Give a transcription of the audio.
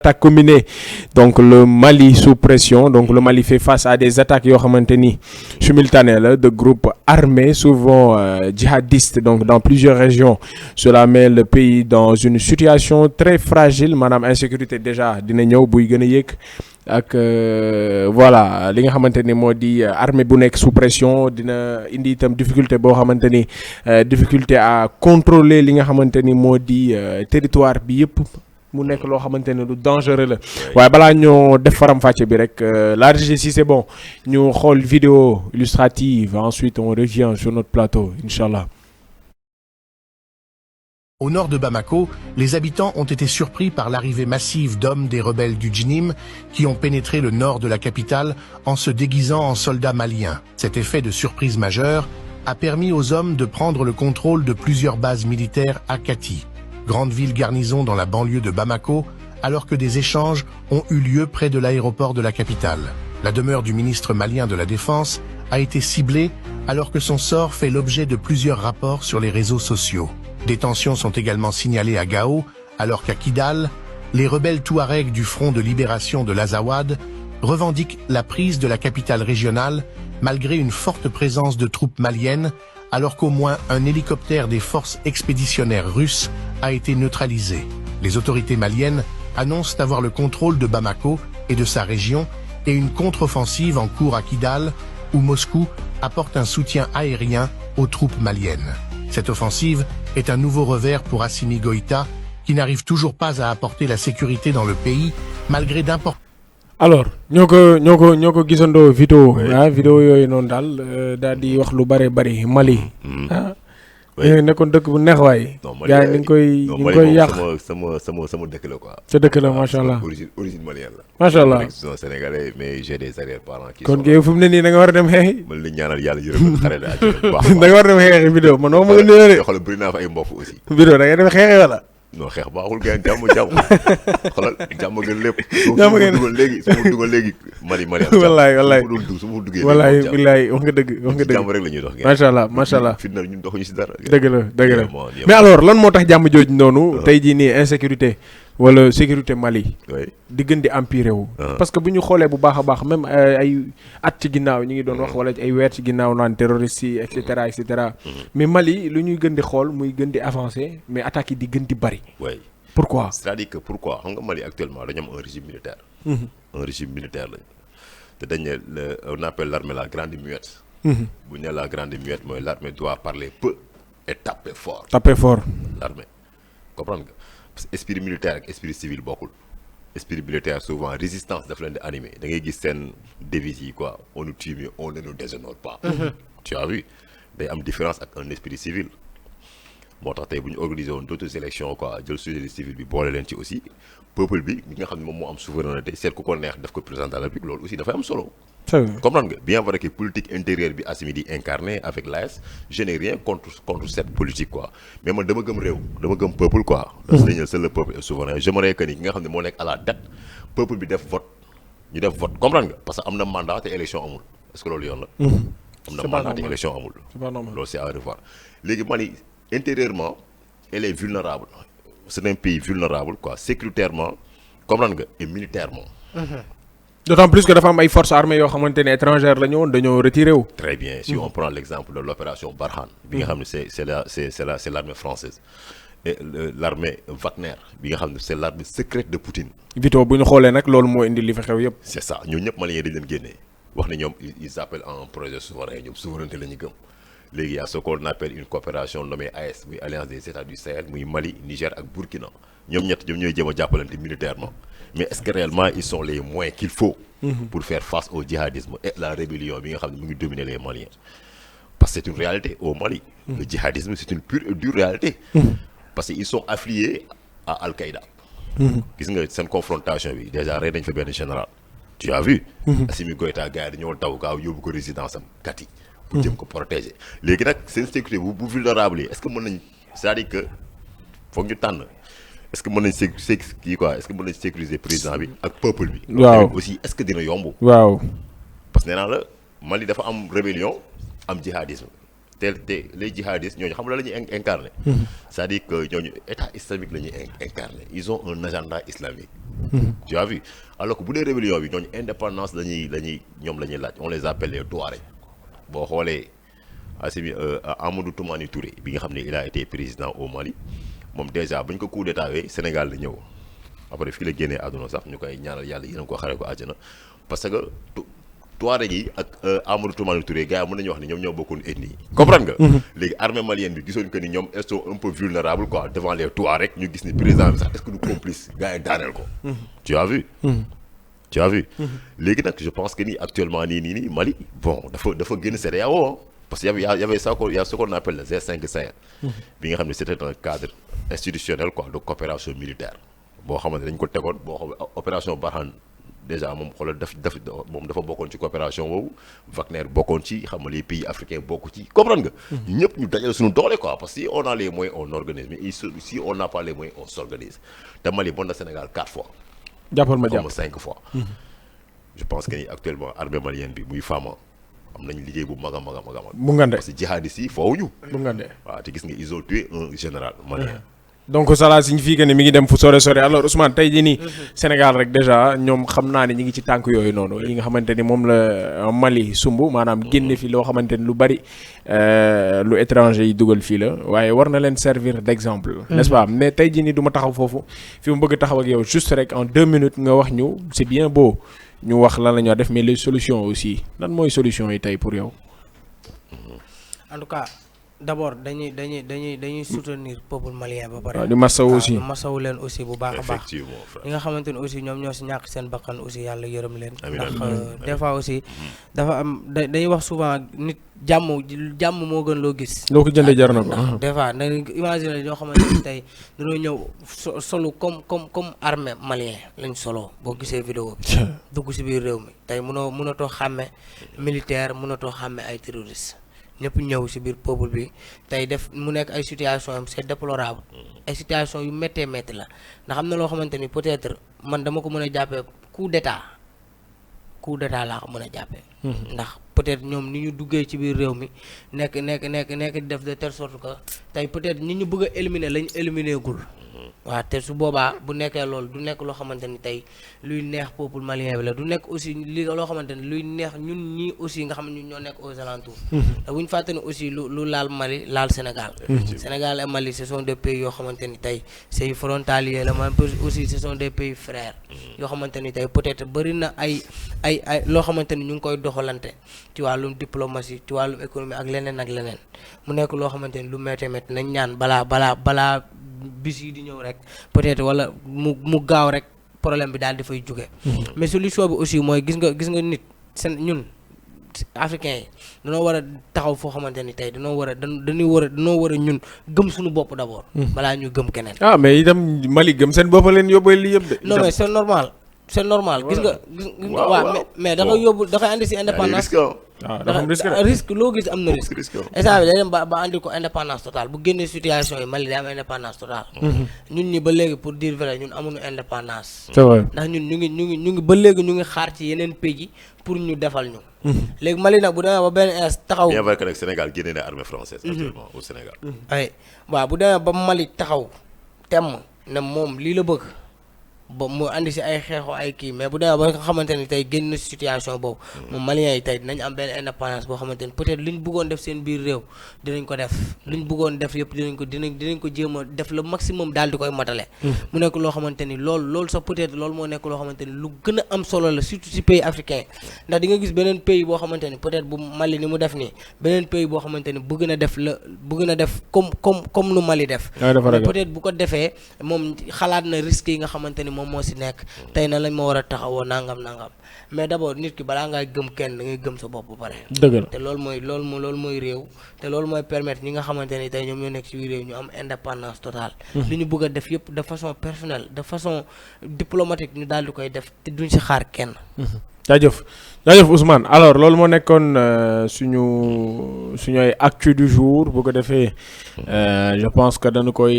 attaque combinée, donc le Mali sous pression, donc le Mali fait face à des attaques simultanées de groupes armés, souvent djihadistes, donc dans plusieurs régions. Cela met le pays dans une situation très fragile, madame insécurité déjà dina ñëw buy gën a yëg ak voilà li nga xamante ni moo di armée bu nekk sous pression dina indi itam difficulté boo xamante ni difficulté à contrôler li nga xamante ni moo di territoire bi yëpp. mu nekk loo xamante ne lu dangereux la waaye balaa ñoo def faram-fàcce bi rek la régie si c'est bon ñu xool vidéo illustrative ensuite on revient sur notre plateau inchallah. Au nord de Bamako, les habitants ont été surpris par l'arrivée massive d'hommes des rebelles du Djinim qui ont pénétré le nord de la capitale en se déguisant en soldats maliens. Cet effet de surprise majeure a permis aux hommes de prendre le contrôle de plusieurs bases militaires à Kati, grande ville garnison dans la banlieue de Bamako, alors que des échanges ont eu lieu près de l'aéroport de la capitale. La demeure du ministre malien de la Défense a été ciblée alors que son sort fait l'objet de plusieurs rapports sur les réseaux sociaux. Des tensions sont également signalées à Gao, alors qu'à Kidal, les rebelles touaregs du Front de libération de l'Azawad revendiquent la prise de la capitale régionale malgré une forte présence de troupes maliennes, alors qu'au moins un hélicoptère des forces expéditionnaires russes a été neutralisé. Les autorités maliennes annoncent avoir le contrôle de Bamako et de sa région et une contre-offensive en cours à Kidal, où Moscou apporte un soutien aérien aux troupes maliennes. Cette offensive est un nouveau revers pour Assimi Goïta, qui n'arrive toujours pas à apporter la sécurité dans le pays, malgré d'importants... alors ñoo ko gisandoo vidéo vidéo yooyu noonu daal di wax lu bari Mali nekkoon dëkk bu neex waay gars yi ñu ngi koy yàq sama dëkk la quoi sa dëkk la macha allah origine malienne la macha allah sont sénégalais mais j'ai des arrière-parents qui kon kay fu mu ne nii da nga war a dem xeexi man li ñaanal yàlla yërëm xare da baax da nga war a dem xeexi vidéo man wax ma nga nii de xoolal bëri naa fa ay mbokk aussi vidéo da ngay dem xeexi wala non xeex baaxul gën jàmm xoolal jàmm gën lépp jàmm gën su ma dugal léegi Mali wallaay su ma duggee wallaay billaay wax nga dëgg jàmm rek la ñuy dox macha allah fitna ñun doxuñu si dara dëgg la mais alors lan moo tax jàmm jooju noonu tey jii nii insécurité wala sécurité Mali di gën di empirer wu parce que bu ñu xoolee bu baax a baax même ay at ci ginnaaw ñu ngi doon wax wala ay weer ci ginnaaw naan terroristes yi et cetera mais Mali lu ñuy gën di xool muy gën di avancer mais attaques yi di gën di bari pourquoi c'est-à-dire que pourquoi xam nga Mali actuellement dañu am un régime militaire un régime militaire lañ te dañ ne on appelle l'armée la grande muette bu ñu ne la grande muette mooy l'armée doit parler peu et taper fort l'armée comprendre nga parce que esprit militaire ak esprit civil bokkul esprit militaire souvent résistance daf leen di animer da ngay gis seen devise yi quoi on nous tue mais on ne nous déshonore pas tu as vu day am différence ak un esprit civil moo tax tey bu ñu organiser woon d'autres élections quoi jël société civile bi boole leen ci aussi peuple bi nga xam ne moom moo am souveraineté seet ku ko neex daf ko président de la République loolu aussi dafay am solo comprendre nga bien vrai que politique intérieure bi Assimi di incarné avec l'AS je n'ai rien contre cette politique quoi mais man dama gëm réew dama gëm peuple quoi dañu seul le peuple est souverain j'aimerais que ni ki nga xam ne moo nekk à la tête peuple bi def vote ñu def vote comprendre nga parce que am na mandat te élection amul est-ce que loolu yoon la am na mandat te élection amul loolu c'est à revoir léegi Mali intérieurement elle est vulnérable c'est un pays vulnérable quoi sécuritairement comprendre nga et militairement d'autant plus que dafa am ay forces armées yoo xamante ne étrangères la ñu woon dañoo retiré wu. très bien si on prend l'exemple de l'opération Barkhane bi nga xam ne c'est l'armée française et l'armée Wagner bi nga xam ne c'est l'armée secrète de Poutine. Vito bu ñu xoolee nag loolu moo indi li fa xew yëpp. c'est ça ñooñu ñëpp Maliens dañ leen génnee wax ne ñoom ils appellent un projet souverain ñoom souveraineté la ñu gëm léegi y a ce qu'on appelle une coopération nommée AES muy alliance des États du Sahel muy Mali Niger ak Burkina ñoom ñooy jéem a jàppalante militairement. mais est-ce que réellement ils sont les moyens qu'il faut pour faire face au djihadisme et la rébellion bi nga xam ne mu ngi dominer les Maliens parce que c'est une réalité au Mali le djihadisme c'est une pure et dure réalité parce que ils sont affiliés à Al-Qaïda gis nga seen confrontation bi déjà rey nañ fa benn général tu as vu Assimi Goïta gars yi dañoo daw gaaw yóbbu ko résidence am Kati pour jëm ko protéger léegi nag seen sécurité bu vulnérable yi est-ce que mën nañ c'est-à-dire que foog ñu tànn est-ce que mën nañ kii quoi est-ce que mën nañ sécuriser président bi ak peuple bi. waaw aussi est-ce que dina yomb. waaw parce que nee naa la Mali dafa am rébellion am djihadisme les djihadistes ñooñu xam nga la ñuy incarné. c'est-à-dire que ñooñu état islamique la ñuy incarné ils ont un agenda islamique. tu as vu alors que bu dee rébellion bi ñooñu indépendance ñoom la ñuy laaj on les appelle les Touaregs boo xoolee Assimi Amadou Toumani Touré bi nga xam ne il a été président au Mali moom déjà bañ ko coup d'état Sénégal la ñëw après fii la génnee àdduna sax ñu koy ñaanal yàlla yéen a ko xare ko àjjana parce que Touareg yi ak Amadou Toumani Touré gars yi mën nañu wax ni ñoom ñoo bokkoon ethnie comprendre nga. léegi armée malienne bi gisoon que ni ñoom ils sont un peu vulnérables quoi devant les Touaregs ñu gis ni président bi sax est-ce que du complice gars yi daaneel ko. tu as vu. tu as vu. léegi nag je pense que ni actuellement nii Mali bon dafa génn CEDEAO parce que y avait ça y a ce qu'on appelle le G5 Sahel. bi nga xam ne c'était un cadre institutionnel quoi de coopération militaire boo xamante dañ ko tegoon boo xam opération Barkhane déjà moom xoolal moom dafa bokkoon ci coopération boobu Wagner bokkoon ci xam nga les pays africains bokk ci comprendre nga. ñëpp ñu dajale suñu doole quoi parce que si on a les moyens on organise mais si on n'a pas les moyens on s'organise te Mali bon na Sénégal 4 fois. jàppal ma jàpp 5 fois. je pense que ni actuellement armée malienne bi muy Fama am nañ liggéey bu mag a mag a mag a mag. bu ngande parce que jihadistes yi foowuñu. bu ngande waaw te gis nga ils ont tué un général malien. donc cela signifie que ni mi ngi dem fu sore alors Ousmane tey jii nii Sénégal rek déjà ñoom xam naa ne ñi ngi ci tànk yooyu noonu yi nga xamante ni moom la Mali sumb maanaam génne fi loo xamante ni lu bari lu étranger yi dugal fii la waaye war na leen servir d'exemple n'est-ce pas mais tey jii nii du ma taxaw foofu fi mu bëgg taxaw ak yow juste rek en 2 minutes nga wax ñu c'est bien beau ñu wax lan la ñu def mais les solutions aussi lan mooy solution yi tey pour yow. En tout cas d'abord dañuy soutenir peuple malien ba pare. di masawu aussi di masawu leen aussi bu baax a baax. effectivement frère. ñi nga xamante ni aussi ñoom ñoo si ñàkk seen bakkan aussi yàlla yërëm leen. amiin ndax des fois aussi dafa am dañuy wax souvent nit jàmm moo gën loo gis. loo ko jëndee jar na ko. des fois da imaginer ñoo xamante ni tey dañoo ñëw solo comme armée malien lañ solo boo gisee vidéo bi. dugg si biir réew mi tey mënatoo xàmme militaire mënatoo xàmme ay terroriste ñëpp ñëw si biir peuple bi tey def mu nekk ay situation am c'est déplorable ay situation yu méttee métti la ndax am na loo xamante ni peut-être man dama ko mën a jàppee coup d'état laa ko mën a jàppee ndax peut-être ñoom ni ñu duggee ci biir réew mi nekk di def de telle sorte que tey peut-être ñi ñu bëgg a éliminer lañ éliminer gul waaw te su boobaa bu nekkee loolu du nekk loo xamante ni tey luy neex peuple malien bi la du nekk aussi li loo xamante ni luy neex ñun ñii aussi nga xam ne ñun ñoo nekk aux alentours te bu ñu fàtte ni aussi lu laal Mali laal Sénégal Sénégal et Mali ce sont des pays yoo xamante ni tey c'est frontalier la même aussi ce sont des pays frères yoo xamante ni tey peut-être bëri na ay loo xamante ni ñu ngi koy doxalante ci wàllum diplomatie ci wàllum économie ak leneen mu nekk loo xamante ni lu métti nañ ñaan balaa bis yi di ñëw rek peut-être wala mu gaaw rek problème bi daal di fay jóge mais solution bi aussi mooy gis nga nit ñun africains yi dañoo war a taxaw foo xamante ni tey dañoo war a ñun gëm suñu bopp d'abord balaa ñu gëm keneen mais itam Mali gëm seen bopp leen yóbbee lii yëpp de non mais c'est normal gis nga waaw mais da koy andi si indépendance risque loo gis am na risque état bi day dem ba andi ko indépendance totale bu génnee situation yi Mali day am indépendance totale ñun ñi ba léegi pour dire vrai ñun amuñu indépendance c'est vrai ndax ñun ñu ngi ba léegi ñu ngi xaar ci yeneen pays pour ñu defal ñu léegi Mali nag bu demee ba benn taxaw bien vrai que nag Sénégal génnee na armée française actuellement au Sénégal ay waaw bu demee ba Mali taxaw temm ne moom lii la bëgg ba mu andi si ay xeexu ay kii mais bu demee ba nga xamante ni tey génn situation boobu moom Maliens yi tey dinañ am benn indépendance boo xamante ni peut-être li ñu bëggoon def seen biir réew dinañ ko def li ñu bëggoon def yëpp dinañ ko jéem a def le maximum daal di koy matale mu nekk loo xamante ni loolu sax peut-être loolu moo nekk loo xamante ni lu gën a am solo la surtout si pays africain ndax di nga gis beneen pays boo xamante ni peut-être bu Mali ni mu def nii beneen pays boo xamante ni bëgg na def comme nu Mali def peut-être bu ko defee moom xalaat na risques yi nga xamante ni moom moo si nekk tey na lañ ma war a taxawoo nangam mais d'abord nit ki balaa ngaa gëm kenn da ngay gëm sa bopp ba pare dëgg la te loolu mooy réew te loolu mooy permettre ñi nga xamante ni tey ñoom ñoo nekk ci biir réew ñu am indépendance totale li ñu bëgg a def yëpp de façon personnelle de façon diplomatique ñu daal di koy def te duñ si xaar kenn jaajëf Ousmane alors loolu moo nekkoon suñu ay actu du jour bu ko defee je pense que dañu koy